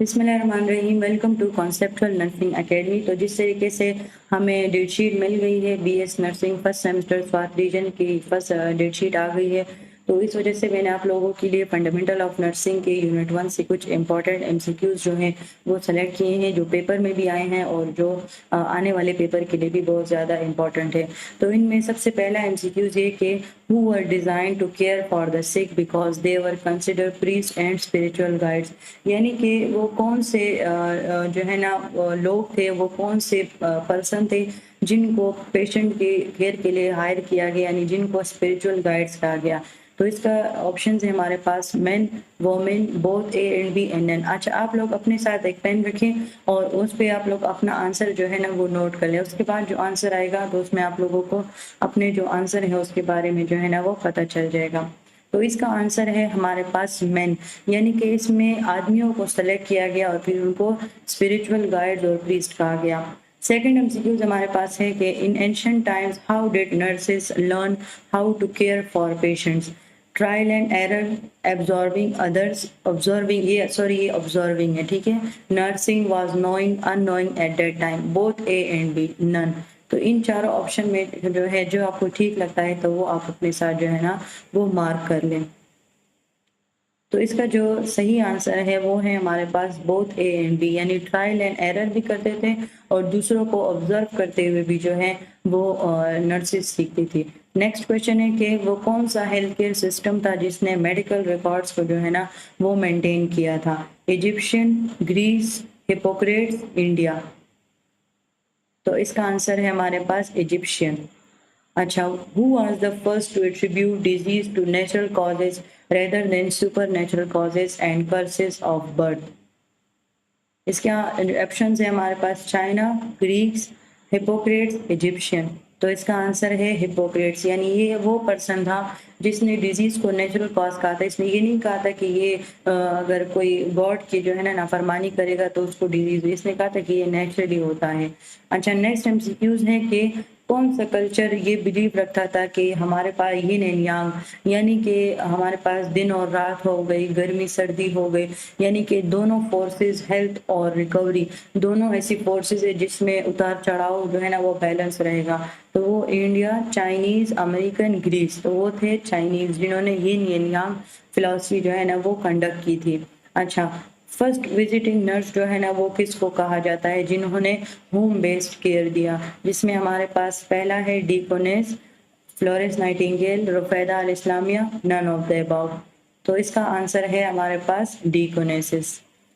बिस्मिल्लाहिर्रहमानिर्रहीम। Welcome to conceptual nursing academy. तो जिस तरीके से हमें डेट शीट मिल गई है BS nursing first semester Swat region की फर्स्ट डेट शीट आ गई है, तो इस वजह से मैंने आप लोगों के लिए फंडामेंटल ऑफ नर्सिंग के यूनिट 1 से कुछ इंपॉर्टेंट एमसीक्यूज जो हैं वो सेलेक्ट किए हैं, जो पेपर में भी आए हैं और जो आने वाले पेपर के लिए भी बहुत ज़्यादा इंपॉर्टेंट है। तो इनमें सबसे पहला एमसीक्यूज ये कि who were designed to care for the sick because they were considered priests and spiritual guides। यानी कि वो कौन से जो है ना लोग थे, वो कौन से पर्सन थे जिनको पेशेंट के केयर के लिए हायर किया गया, यानी जिनको स्पिरिचुअल गाइड्स कहा गया। तो इसका ऑप्शन है हमारे पास men, women, both A and B and N. अच्छा, आप लोग अपने साथ एक पेन रखें और उस पे आप लोग अपना आंसर जो है ना वो नोट कर लें। उसके बाद जो आंसर आएगा तो उसमें आप लोगों को अपने जो आंसर है उसके बारे में जो है ना वो पता चल जाएगा। तो इसका आंसर है हमारे पास मेन, यानी कि इसमें आदमियों को सेलेक्ट किया गया और फिर उनको स्पिरिचुअल गाइड्स और प्रीस्ट कहा गया। सेकंड एमसीक्यूज हमारे पास है कि in ancient times how did nurses learn how to care for patients. Trial and error, absorbing others, ये ऑब्जर्विंग है, ठीक है। Nursing was knowing, unknowing at that time, both A and B, none. तो इन चारों ऑप्शन में जो है जो आपको ठीक लगता है तो वो आप अपने साथ जो है ना वो मार्क कर लें। तो इसका जो सही आंसर है वो है हमारे पास बोथ ए एंड बी, यानी ट्रायल एंड एरर भी करते थे और दूसरों को ऑब्जर्व करते हुए भी जो है वो नर्सेस सीखती थी। नेक्स्ट क्वेश्चन है कि वो कौन सा हेल्थ केयर सिस्टम था जिसने मेडिकल रिकॉर्ड्स को जो है ना वो मेंटेन किया था। Egyptian, Greece, Hippocrates, India. तो इसका आंसर है हमारे पास इजिप्शियन। अच्छा, who was the first to attribute disease to natural causes rather than supernatural causes and curses of birth। इसके ऑप्शन है हमारे पास चाइना, ग्रीक्स, हिपोक्रेट्स, इजिप्शियन। तो इसका आंसर है हिपोक्रेट्स, यानी ये वो पर्सन था जिसने डिजीज को नेचुरल कॉज कहा था। इसने ये नहीं कहा था कि ये अगर कोई गॉड की जो है ना नाफरमानी करेगा तो उसको डिजीज, इसने कहा था कि ये नेचुरली होता है। अच्छा, नेक्स्ट एमसीक्यूज है कि कौन सा कल्चर ये बिलीव रखता था कि हमारे पास यिन एंड यांग, यानी कि हमारे पास दिन और रात हो गई, गर्मी सर्दी हो गई, यानी कि दोनों फोर्सेस, हेल्थ और रिकवरी, दोनों ऐसी फोर्सेस है जिसमें उतार चढ़ाव जो है ना वो बैलेंस रहेगा। तो वो इंडिया, चाइनीज, अमेरिकन, ग्रीस। तो वो थे चाइनीज जिन्होंने यिन एंड यांग फिलॉसफी जो है ना वो कंडक्ट की थी। अच्छा, फर्स्ट विजिटिंग नर्स जो है ना वो किसको कहा जाता है जिन्होंने होम बेस्ड केयर दिया, जिसमें हमारे पास पहला है deaconess, Florence Nightingale, Rufaida al Islamia, none of the above. तो इसका आंसर है हमारे पास डीकोनेसिस।